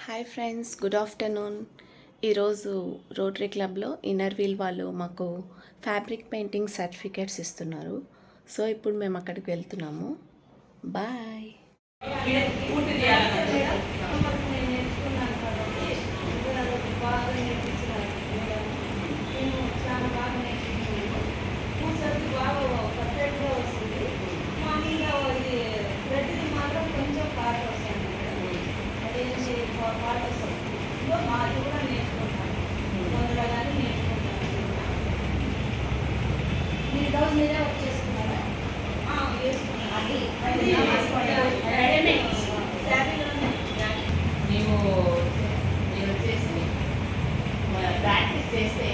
Hi friends, good afternoon. ఈరోజు rotary క్లబ్లో inner wheel వాళ్ళు మాకు ఫ్యాబ్రిక్ పెయింటింగ్ సర్టిఫికేట్స్ ఇస్తున్నారు. సో ఇప్పుడు మేము అక్కడికి వెళ్తున్నాము. బాయ్. మీరే వచ్చేసుకున్నారా? మీరు వచ్చేసి ప్రాక్టీస్ చేస్తే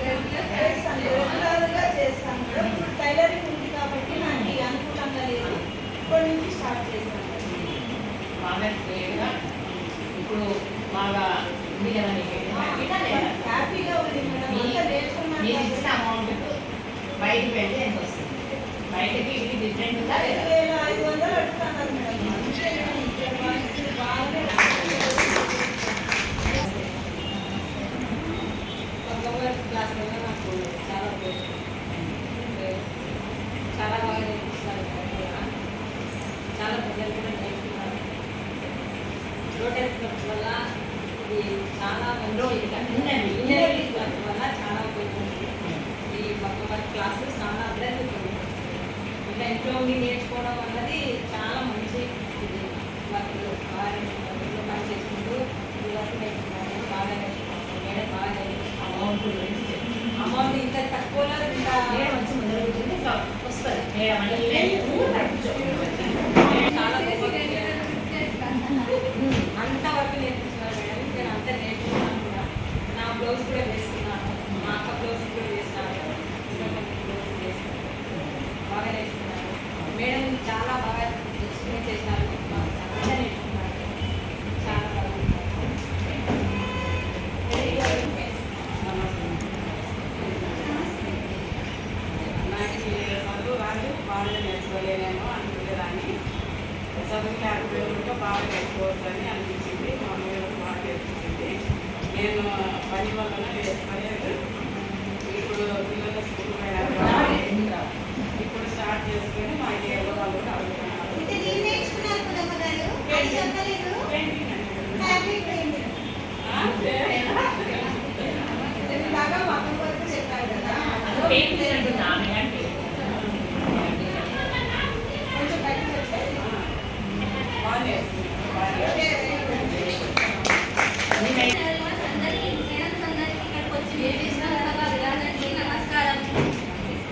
రెగ్యులర్గా చేస్తాను. ఇప్పుడు టైలరింగ్ ఉంది కాబట్టి నాకు అనుకూలంగా లేదు. ఇప్పటి నుంచి స్టార్ట్ చేస్తాను. బాగా క్లియర్గా ఇప్పుడు బాగా హ్యాపీగా ఉంది మేడం. మీరు ఇచ్చిన అమౌంట్ బయటకు వెళ్తే ఎంత వస్తుంది? బయటకి ఇది డిఫరెంట్గా 5,500 అడుగుతున్నారు మేడం. క్లాస్లో నాకు చాలా బాగా నేర్పిస్తున్నారు. చాలా ప్రజలు కూడా నేర్చుకున్నారు. రోటరీ క్లబ్ వల్ల ఇది చాలా ఇన్నర్ క్లబ్ వల్ల చాలా ఉపయోగపడుతుంది. ఈ భగవత్ క్లాసెస్ చాలా అభివృద్ధి ఇలా ఇంట్లో ఉండి నేర్చుకోవడం అన్నది చాలా మంచి ఇది. వర్క్లో పని చేసుకుంటూ ఈ వర్క్ నేర్చుకున్నాను. బాగా నేర్చుకున్నాను. మేడం బాగా అమౌంట్ గురించి అమౌంట్ ఇంత తక్కువలో ఇంకా మేడం వచ్చి ముందర కూర్చుంటే వస్తుంది. మేడం చాలా అంత వర్క్ నేర్పిస్తున్నారు మేడం. నేను అంత నేర్చుకున్నాను కూడా. నా బ్లౌజ్ కూడా వేసుకున్నాను. మా అక్క బ్లౌజ్ కూడా వేసినాను. బ్లౌజ్ వేసుకున్నాను. బాగా నేర్చుకున్నాను. మేడం చాలా బాగా ఎక్స్ప్లెయిన్ చేశారు. చాలా నేర్చుకున్నాను. చాలా బాగుంది. బాగా నేర్చుకోలేనేమో అనుకునేదాన్ని. చదువు లేకపోయినా బాగా నేర్చుకోవచ్చు అని అనిపించింది. మా అమ్మగారు బాగా నేర్పించింది. నేను పని వల్ల వేసుకోలేదు. ఇప్పుడు పిల్లలు స్కూల్ పోయారు. ఇప్పుడు స్టార్ట్ చేసుకొని మా ఏదో వాళ్ళు కూడా అడుగుతున్నారు.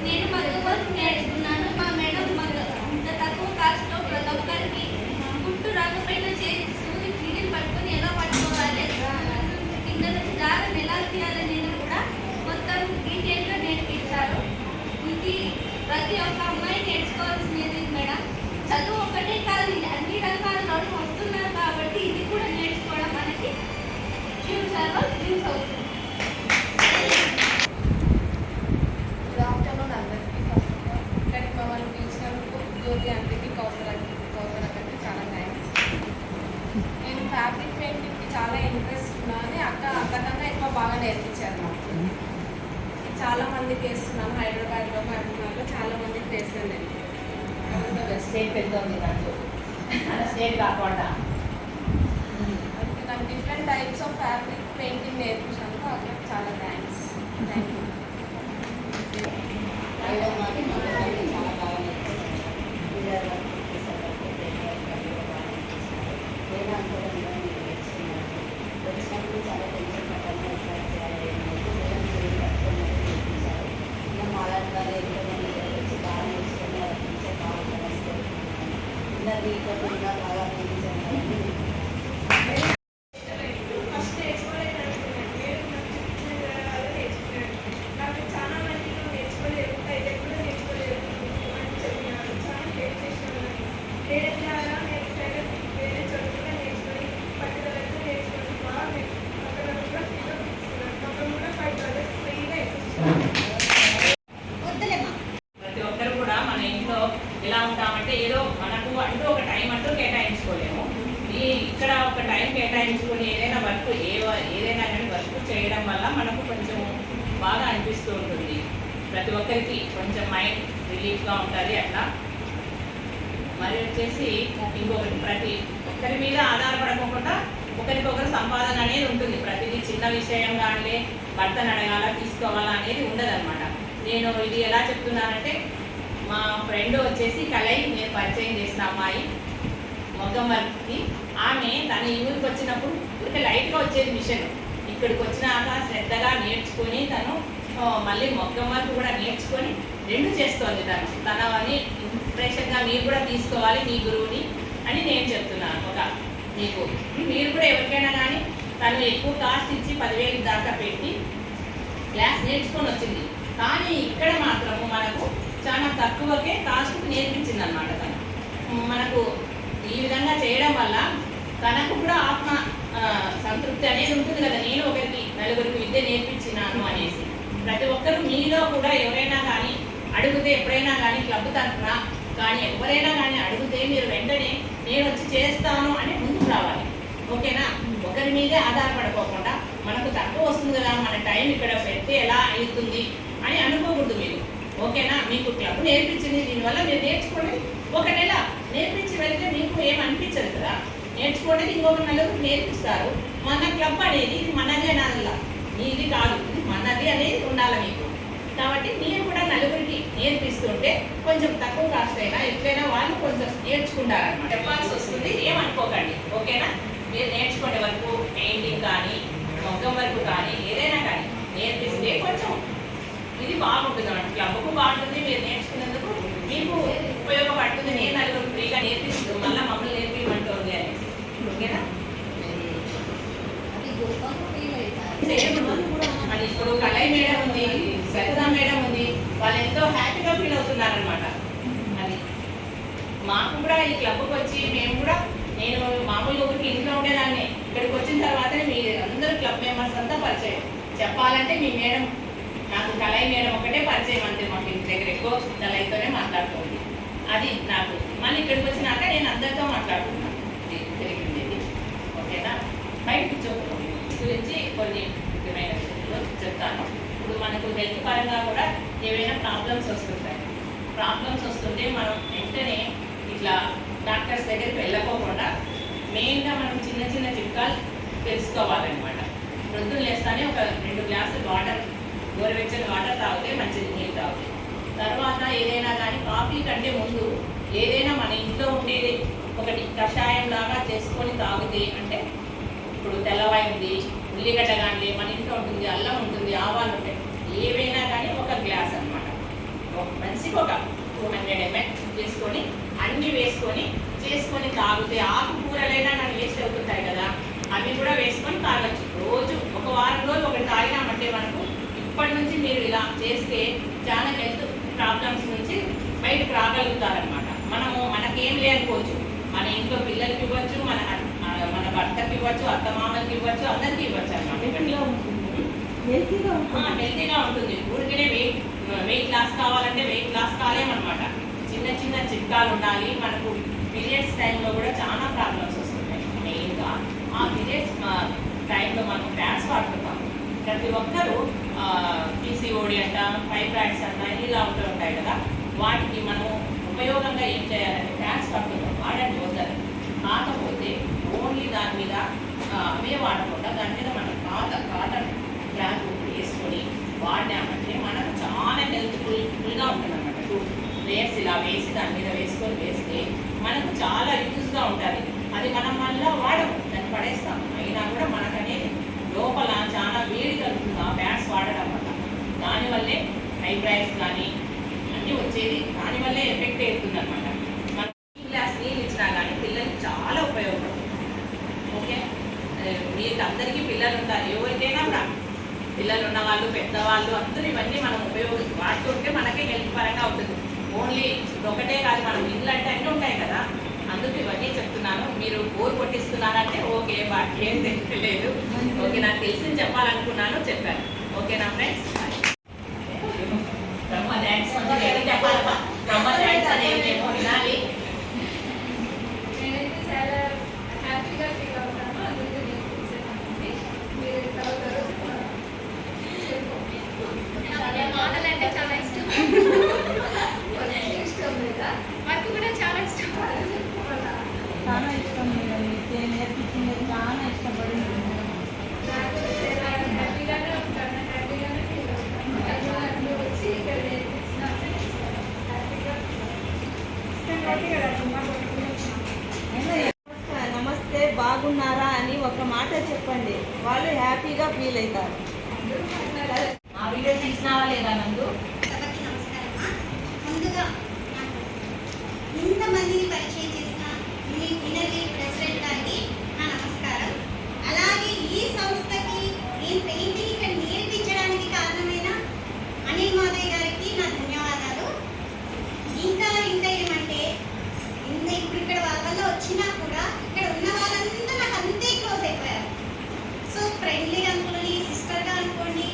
నేను మగ్గ వర్క్ నేర్చుకున్నాను. మా మేడం అంత తక్కువ కాస్ట్లో ప్రతి ఒక్కరికి గుట్టు రాకపోయినా సూది క్లీన్ పట్టుకొని ఎలా పట్టుకోవాలి, కింద నుంచి దారం ఎలా తీయాలి నేను కూడా మొత్తం డీటెయిల్గా నేర్పించారు. ఇది ప్రతి ఒక్క అమ్మాయి నేర్చుకోవాల్సినది మేడం. చదువు ఒకటే కాదు, అన్ని రంగాల్లో వస్తున్నారు కాబట్టి ఇది కూడా నేర్చుకోవడం మనకి ఫ్యూచర్లో యూస్ అవుతుంది. ఇక్కడికి మమ్మల్ని పిలిచినందుకు జ్యోతి అంటికి కౌసలకి చాలా థ్యాంక్స్. నేను ఫ్యాబ్రిక్ పెయింటింగ్కి చాలా ఇంట్రెస్ట్ ఉన్నాను. అక్క అంతకన్నా ఎక్కువ బాగా నేర్పించారు నాకు. చాలా మందికి వేస్తున్నాము. హైదరాబాద్లో మహబూబ్నగర్లో చాలా మందికి వేస్తాను నేను. స్టేట్ పెద్ద ఉంది దాంట్లో స్టేట్ కాకుండా అందుకే నాకు different types of fabric painting నేర్పించినందుకు అక్కడికి చాలా థ్యాంక్స్. Thank you. చాలా బాగా వచ్చినప్పుడు చాలా టెన్షన్ పట్టాలి. మాట్లాడాలి ఎంతోమంది వచ్చి బాగా నేర్చుకుని బాగా ఇక్కడ ఒక టైం కేటాయించుకొని ఏదైనా వర్క్ ఏదైనా కానీ వర్క్ చేయడం వల్ల మనకు కొంచెం బాగా అనిపిస్తూ ఉంటుంది. ప్రతి ఒక్కరికి కొంచెం మైండ్ రిలీఫ్గా ఉంటుంది అట్లా. మరి వచ్చేసి ఇంకొకటి, ప్రతి ఒక్కరి మీద ఆధారపడకుండా ఒకరికొకరు సంపాదన అనేది ఉంటుంది. ప్రతిదీ చిన్న విషయం కానీ భర్తను అడగాల తీసుకోవాలా అనేది ఉండదన్నమాట. నేను ఇది ఎలా చెప్తున్నానంటే, మా ఫ్రెండ్ వచ్చేసి కలై నేను పరిచయం చేసిన అమ్మాయి మొగ్గం వర్క్కి. ఆమె తన ఊరికి వచ్చినప్పుడు ఊరికి లైట్గా వచ్చేది మిషన్, ఇక్కడికి వచ్చినాక శ్రద్ధగా నేర్చుకొని తను మళ్ళీ మొగ్గం వర్క్ కూడా నేర్చుకొని రెండు చేస్తోంది. తన అని ఇంప్రెషన్గా మీరు కూడా తీసుకోవాలి మీ గురువుని అని నేను చెప్తున్నాను. ఒక మీకు మీరు కూడా ఎవరికైనా కానీ తను ఎక్కువ కాస్ట్ ఇచ్చి 10,000 దాకా పెట్టి క్లాస్ నేర్చుకొని వచ్చింది. కానీ ఇక్కడ మాత్రము మనకు చాలా తక్కువకే కాస్ట్కి నేర్పించింది అనమాట. తను మనకు ఈ విధంగా చేయడం వల్ల తనకు కూడా ఆత్మ సంతృప్తి అనేది ఉంటుంది కదా, నేను ఒకరికి నలుగురికి విద్య నేర్పించినాను అనేసి. ప్రతి ఒక్కరు మీలో కూడా ఎవరైనా కానీ అడిగితే, ఎప్పుడైనా కానీ క్లబ్ తరఫున కానీ ఎవరైనా కానీ అడిగితే మీరు వెంటనే నేను వచ్చి చేస్తాను అని ముందుకు రావాలి. ఓకేనా? ఒకరి మీదే ఆధారపడుకోకుండా మనకు తక్కువ వస్తుంది కదా, మన టైం ఇక్కడ పెడితే ఎలా అవుతుంది అని అనుకోకూడదు మీరు. ఓకేనా? మీకు క్లబ్ నేర్పించింది, దీనివల్ల మీరు నేర్చుకోండి. ఒక నెల నేర్పించి వెళ్తే మీకు ఏమనిపించదు కదా, నేర్చుకోండి. ఇంకొక నలుగురు నేర్పిస్తారు. మన క్లబ్ అనేది ఇది మనది అనాల, మీది కాదు, ఇది మనది అనేది ఉండాలి మీకు. కాబట్టి మీరు కూడా నలుగురికి నేర్పిస్తుంటే కొంచెం తక్కువ కాస్ట్ అయినా ఎట్లయినా వాళ్ళు కొంచెం నేర్చుకుంటారనమాట. చెప్పాల్సి వస్తుంది, ఏమనుకోకండి. ఓకేనా? మీరు నేర్చుకునే వరకు పెయింటింగ్ కానీ మొగ్గం వరకు కానీ ఏదైనా కానీ నేర్పిస్తే కొంచెం ఇది బాగుంటుంది అన్నమాట. క్లబ్కు బాగుంటుంది, మీరు నేర్చుకునేందుకు మీకు ఉపయోగపడుతుంది. నేను నలుగురు ఫ్రీగా నేర్పిస్తూ మళ్ళీ మమ్మల్ని నేర్పించమంటుంది అనేసి. ఓకేనా? అది ఇప్పుడు కళాయి మేడం ఉంది, సరితా మేడం ఉంది, వాళ్ళు ఎంతో హ్యాపీగా ఫీల్ అవుతున్నారనమాట. అది మాకు కూడా ఈ క్లబ్కి వచ్చి మేము కూడా, నేను మామూలు ఊరికి ఇంట్లో ఉండేదాన్ని, ఇక్కడికి వచ్చిన తర్వాతనే మీ అందరూ క్లబ్ మెంబర్స్ అంతా పరిచయం. చెప్పాలంటే మీ మేడం, నాకు కళాయి మేడం ఒకటే పరిచయం అంతే. మాకు ఇంటి దగ్గర ఎక్కువ కళాయితోనే మాట్లాడుతుంది. అది నాకు మళ్ళీ ఇక్కడికి వచ్చినాక నేను అందరితో మాట్లాడుతున్నాను. జరిగింది. ఓకేనా? బయట గురించి కొన్ని ముఖ్యమైన విషయాలు చెప్తాను. ఇప్పుడు మనకు హెల్త్ పరంగా కూడా ఏవైనా ప్రాబ్లమ్స్ వస్తుంటాయి. ప్రాబ్లమ్స్ వస్తుంటే మనం వెంటనే ఇట్లా డాక్టర్స్ దగ్గరికి వెళ్ళకోకుండా మెయిన్గా మనం చిన్న చిన్న చిట్కాలు తెలుసుకోవాలన్నమాట. ప్రొద్దున లేస్తానే ఒక 2 గ్లాసులు వాటర్, గోరువెచ్చని వాటర్ తాగితే మంచిది, నీళ్ళు తాగితే. తర్వాత ఏదైనా కానీ కాఫీ కంటే ముందు ఏదైనా మన ఇంట్లో ఉండేది ఒకటి కషాయం లాగా చేసుకొని తాగితే, అంటే ఇప్పుడు తెల్లవాయి ఉంది, ఉల్లిగడ్డ కానీ మన ఇంట్లో ఉంటుంది, అల్లం ఉంటుంది, ఆవాలు ఉంటాయి, ఏవైనా కానీ ఒక గ్లాస్ అనమాట. మంచిగా ఒక 200 ml చేసుకొని అన్నీ వేసుకొని చేసుకొని తాగితే, ఆకుకూరలైనా నాకు వేస్ట్ అవుతుంటాయి కదా, అవి కూడా వేసుకొని తాగొచ్చు. రోజు ఒక వారం రోజులు ఒకటి తాగినామంటే మనకు ఇప్పటి నుంచి మీరు ఇలా చేస్తే చాలా హెల్త్ ప్రాబ్లమ్స్ నుంచి బయటకు రాగలుగుతారనమాట. మనకేం లేకపోవచ్చు, మన ఇంట్లో పిల్లలకి ఇవ్వచ్చు, మన భర్తకి ఇవ్వచ్చు, అత్తమామలకి ఇవ్వచ్చు, అందరికీ ఇవ్వచ్చు అనమాట. హెల్తీగా ఉంటుంది. ఊరికనే వెయిట్ లాస్ కావాలంటే వెయిట్ లాస్ కాలేమన్నమాట. చిన్న చిన్న చిట్కాలు ఉండాలి. మనకు పీరియడ్స్ టైంలో కూడా చాలా ప్రాబ్లమ్స్ వస్తున్నాయి. మెయిన్గా ఆ పీరియడ్స్ టైంలో మనం ప్యాడ్స్ వాడుతుంటాం. ప్రతి ఒక్కరూ పీసీఓడి అంట, ఫైబ్రాయిడ్స్ అంట, ఇలా ఉంటాయి కదా, వాటికి మనము ఉపయోగంగా ఏం చేయాలంటే ప్యాడ్స్ వాడుతుంటాం. వాడండి వద్దరు. కాకపోతే ఓన్లీ దాని మీద అవే వాడకుండా దాని మీద మనం కాటన్ క్లాత్ వేసుకొని వాడినామంటే మనకు చాలా హెల్త్ఫుల్గా ఉంటుంది అన్నమాట. 2 లేయర్స్ ఇలా వేసి దాని మీద వేసుకొని వేస్తే మనకు చాలా యూజ్గా ఉంటుంది. అది మనం మళ్ళీ వాడము, దాన్ని పడేస్తాము. అయినా కూడా మనకనేది లోపల చాలా వేడి కలుగుతుంది ఆ ప్యాడ్స్ వాడడం వల్ల. దానివల్లే ఫైబ్రాయిడ్స్ కానీ అన్నీ వచ్చేది, దానివల్లే ఎఫెక్ట్ అవుతుంది అనమాట. మనం గ్లాస్ నీళ్ళు ఇచ్చినా కానీ పిల్లలకి చాలా ఉపయోగపడుతుంది. ఓకే, మీకు అందరికీ పిల్లలు ఉంటారు, ఎవరికైనా కూడా పిల్లలు ఉన్నవాళ్ళు, పెద్దవాళ్ళు అందరూ ఇవన్నీ మనం వాడుతుంటే మనకే హెల్త్ పరంగా ఉంటుంది. ఓన్లీ ఒకటే కాదు, మనం ఇల్లు అంటే అన్నీ ఉంటాయి కదా, అందుకు ఇవన్నీ చెప్తున్నాను. మీరు బోర్ కొట్టిస్తున్నారంటే ఓకే, బాగా ఏం తెలియలేదు. ఓకే, నాకు తెలిసింది చెప్పాలనుకున్నాను, చెప్పాను. ఓకేనా ఫ్రెండ్స్? బ్రహ్మ థ్యాంక్స్ ఏది చెప్పాలమ్మా? బ్రహ్మ థ్యాంక్స్ అనేది వినాలి. నేనైతే చాలా హ్యాపీగా ఫీల్ మాటలు అంటే చాలా ఇష్టం. వర్క్ కూడా చాలా ఇష్టం. చాలా ఇష్టం మేడం, నేర్పించింది చాలా ఇష్టపడింది. హ్యాపీగానే ఉంటాను, హ్యాపీగానే ఫీల్ అవుతాను. వచ్చి ఇక్కడ నేర్పించిన హ్యాపీగా నమస్తే, బాగున్నారా అని ఒక మాట చెప్పండి, వాళ్ళు హ్యాపీగా ఫీల్ అవుతారు. ఆ వీడియో తీసినావా లేదా నందు? సభకి నమస్కారమ్మా. ముందుగా నాకు ఇంతమందిని పరిచయం చేసిన మీ ఇన్నర్లీ ప్రెసిడెంట్ గారికి నా నమస్కారం. అలాగే ఈ సంస్థకి నేను పెయింటింగ్ ఇక్కడ నేర్పించడానికి కారణమైన అనిల్ మాధవ్ గారికి నా ధన్యవాదాలు. ఇంకా ఏమంటే ఇప్పుడు ఇక్కడ వాళ్ళ వల్ల వచ్చినా కూడా ఇక్కడ ఉన్న వాళ్ళంతా నాకు అంతే క్లోజ్ అయిపోయారు. సో ఫ్రెండ్లీగా అనుకోండి, సిస్టర్గా అనుకోండి,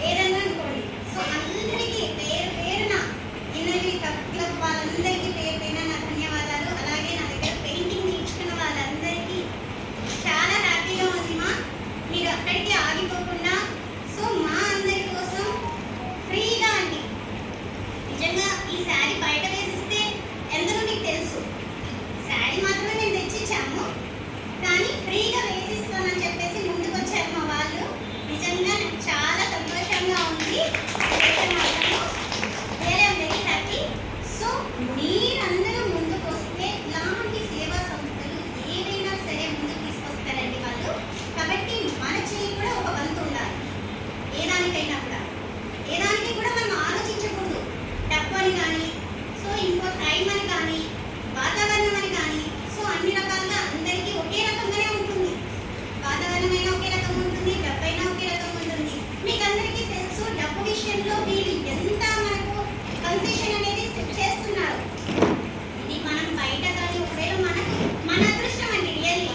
ఏదన్నా అనుకోండి. సో అందరికీ పేరు పేరున ఇన్నర్లీ క్లబ్ వాళ్ళందరికీ పేరు పేరున నా ధన్యవాదాలు. అలాగే నా దగ్గర పెయింటింగ్ నేర్చుకున్న వాళ్ళందరికీ చాలా హ్యాపీగా ఉంది మా. మీరు అక్కడికి ఆగిపోకుండా సో మా అందరి కోసం ఫ్రీగా అండి. నిజంగా ఈ శారీ బయట వేసిస్తే ఎందరో మీకు తెలుసు, శారీ మాత్రమే మేము తెచ్చిచ్చాము, కానీ ఫ్రీగా వేసిస్తామని చెప్పేసి ముందుకు వచ్చారు మా వాళ్ళు. నిజంగా నాకు చాలా సంతోషంగా ఉంది. Very happy. సో మీరందరూ ముందుకు వస్తే ఇలాంటి సేవా సంస్థలు ఏదైనా సరే ముందుకు తీసుకొస్తారండి వాళ్ళు. కాబట్టి మన చేయి కూడా ఒక వంతు ఉండాలి. ఏదానికైనా కూడా ఏదానికి కూడా మనం ఆలోచించకూడదు. డబ్బు అని కానీ, సో ఇంకో టైం అని కానీ, వాతావరణం అని కానీ, సో అన్ని రకాలుగా అందరికీ ఒకే రకంగానే ఉంటుంది. వాతావరణమైనా ఒకే రకం ఉంటుంది, డబ్బు అయినా ఒకే రకం ఉంటుంది. మీకు అందరికీ తెలుసు, డబ్బు విషయంలో వీళ్ళు ఎంత మనకు కన్సెషన్ అనేది చేస్తున్నారు. ఇది మనం బయట కానీ ఒకవేళ మన అదృష్టం అండి. రియల్లీ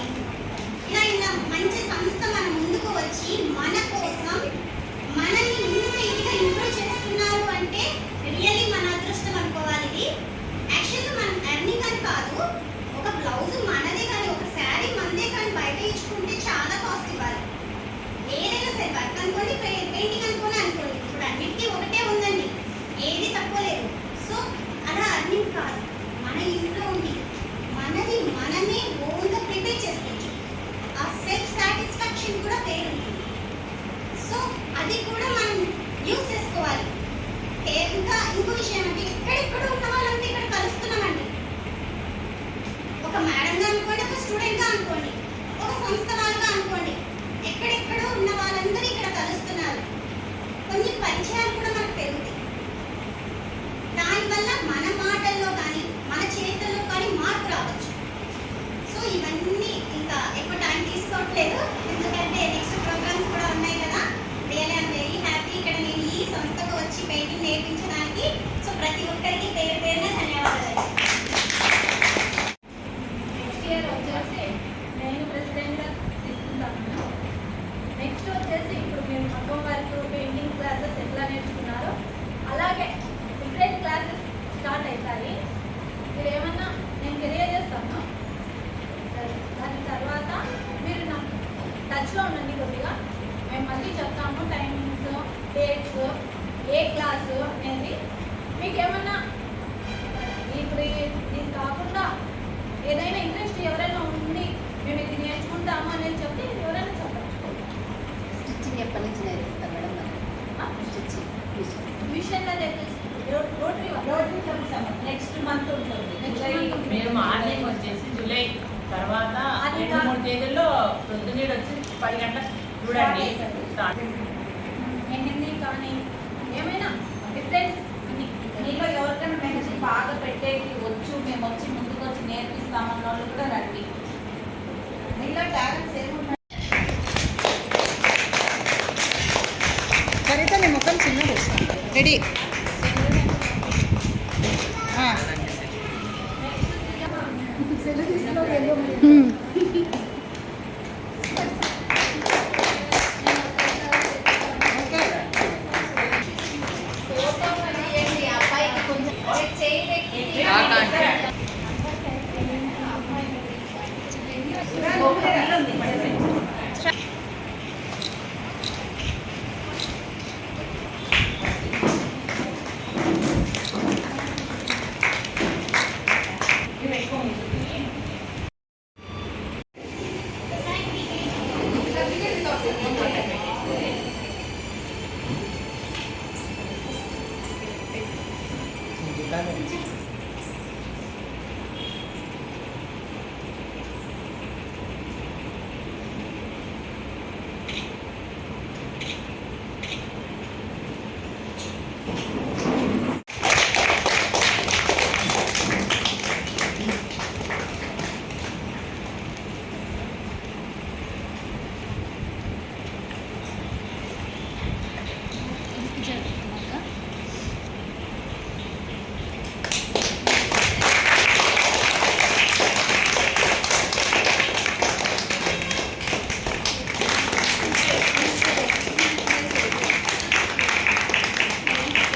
ఇలా మంచి సంస్థ మన ముందుకు వచ్చి మన కోసం మనల్ని ఇంకా ఇదిగా ఇంప్రూవ్ చేస్తున్నారు అంటే రియల్లీ మన అదృష్టం అనుకోవాలి. ఇది యాక్చువల్గా మనం ఎర్నింగ్ అని కాదు, ఒక బ్లౌజ్ మనదే కానీ, ఒక శారీ మనదే కానీ బయట ఇచ్చుకుంటే చాలా కాస్ట్ ఇవ్వాలి. ఏదైనా సరే వర్క్ అనుకోండి, పెయింటింగ్ అనుకోండి. ఇప్పుడు అన్నిటికీ ఒకటే ఉందండి, ఏది తక్కువ లేదు. సో అలా అర్నింగ్ కాదు, మన ఇంట్లో ఉండి మనది మనమే ఓన్గా ప్రిపేర్ చేసుకోవచ్చు. ఆ సెల్ఫ్ సాటిస్ఫాక్షన్ కూడా వేరు ఉంటుంది. సో అది కూడా మనం యూజ్ చేసుకోవాలి. ఇంకా ఇంకో విషయం అంటే ఎక్కడెక్కడ ఉన్న వాళ్ళంతా ఇక్కడ కలుస్తున్నామండి. ఒక మేడంగా అనుకోండి, ఒక స్టూడెంట్గా అనుకోండి, ఒక సంస్థ వాళ్ళగా అనుకోండి, ఎక్కడెక్కడో ఉన్న వాళ్ళందరూ ఇక్కడ కలుస్తున్నారు. కొన్ని పరిచయాలు కూడా మనకు పెరుగుతాయి. దానివల్ల మన మాటల్లో కానీ మన చేతుల్లో కానీ మార్పు రావచ్చు. సో ఇవన్నీ ఇంకా ఎక్కువ టైం తీసుకోవట్లేదు, ఎందుకంటే నెక్స్ట్ ప్రోగ్రామ్స్ కూడా ఉన్నాయి కదా. రియల్లీ ఐఎమ్ వెరీ హ్యాపీ ఇక్కడ నేను ఈ సంస్థకు వచ్చి పెయింటింగ్ నేర్పించడానికి. సో ప్రతి ఒక్కరికి పేరు పేరున ధన్యవాదాలు. నెక్స్ట్ ఇయర్ వచ్చేసి నేను ప్రెసిడెంట్గా తీసుకుంటాను. నెక్స్ట్ వచ్చేసి ఇప్పుడు మేము మగ్గం వర్క్, పెయింటింగ్ క్లాసెస్ ఎట్లా నేర్చుకున్నారో అలాగే డిఫరెంట్ క్లాసెస్ స్టార్ట్ అవుతాయి. మీరు ఏమన్నా నేను తెలియజేస్తాను. దాని తర్వాత మీరు నా టచ్లో ఉండండి కొద్దిగా. మేము మళ్ళీ చెప్తాము టైమింగ్స్, డేట్స్, ఏ క్లాసు అనేది. మీకు ఏమన్నా ఇప్పుడు ఇది కాకుండా ఏదైనా ఇంట్రెస్ట్ ఎవరైనా ఉండి మేము ఇది నేర్చుకుంటాము అనేది చెప్తే ఎవరైనా చెప్పచ్చు. స్టిచ్చింగ్ ఎప్పటి నుంచి నేర్పిస్తాను మేడం? మరి స్టిచ్చింగ్ ట్యూషన్లో నేర్పిస్తాం. రోటరీ క్లబ్ నెక్స్ట్ మంత్ ఉంటుంది. మేము మార్నింగ్ వచ్చేసి జూలై తర్వాత 2-3 తేదీల్లో పొద్దున్నీడు వచ్చి 10 గంటలకు చూడండి స్టార్ట్. మెహందీ కానీ ఏమైనా డిఫరెన్స్ మీలో ఎవరికైనా మెహందీ బాగా పెట్టేది వచ్చు, మేము వచ్చి ముందుకు వచ్చి నేర్పిస్తామన్న వాళ్ళు కూడా రండి. మీలో టాలెంట్స్ ఏమున్నాయి? సరిత నీ ముఖం చిన్నది. రెడీ? అబ్బాయికి కొంచెం చేయి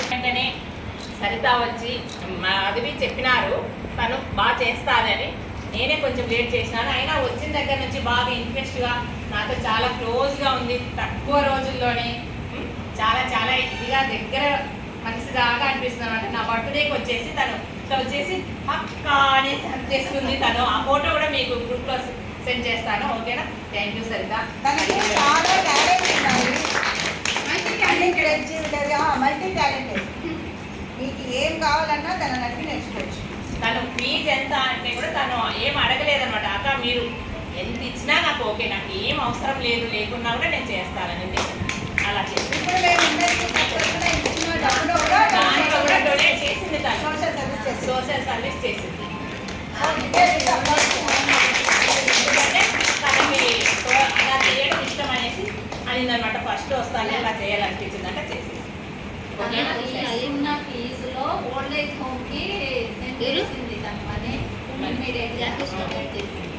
వెంటనే సరిత వచ్చి మాధవి చెప్పినారు తను బాగా చేస్తారని. నేనే కొంచెం లేట్ చేసినాను, అయినా వచ్చిన దగ్గర నుంచి బాగా ఇంట్రెస్ట్గా నాతో చాలా క్లోజ్గా ఉంది. తక్కువ రోజుల్లోనే చాలా చాలా ఇదిగా దగ్గర మనసులాగా అనిపిస్తుంది అనమాట. నా బర్త్డేకి వచ్చేసి తను ఇట్లా వచ్చేసి అక్క అనేసి హక్ చేస్తుంది తను. ఆ ఫోటో కూడా మీకు గ్రూప్లో సెండ్ చేస్తాను, ఓకేనా? Thank you Saritha. తనకి చాలా టాలెంట్ ఉన్నాయి, అన్ని క్రెడిట్ మల్టీ టాలెంటెడ్. మీకు ఏం కావాలన్నా తనని అడిగి నేర్చుకోవచ్చు. తను ఫీజు ఎంత అంటే కూడా తను ఏం అడగలేదనమాట. అక్క మీరు ఎంత ఇచ్చినా నాకు ఓకే, నాకు ఏం అవసరం లేదు, లేకున్నా కూడా నేను చేస్తానని అలా చేసి ఇప్పుడు మేము అందరికీ తప్పకుండా ఇచ్చిన డబ్బులు కూడా దాంట్లో కూడా డొనేట్ చేసింది తను. సోషల్ సర్వీస్ చేస్తాం. సోషల్ సర్వీస్ చేసింది. ఎందుకంటే తనకి అలా చేయడం ఇష్టం అనేసి అనిందనమాట. ఫస్ట్ వస్తాను అలా చేయాలనిపించింది అంటే చేసేసి ఓకేనా? ఉన్న ఫీజులో ఓల్డ్ ఏజ్ హోమ్ కి సెండ్ చేసింది తను. అదే ఇమీడియట్ గా డొనేట్ చేసింది.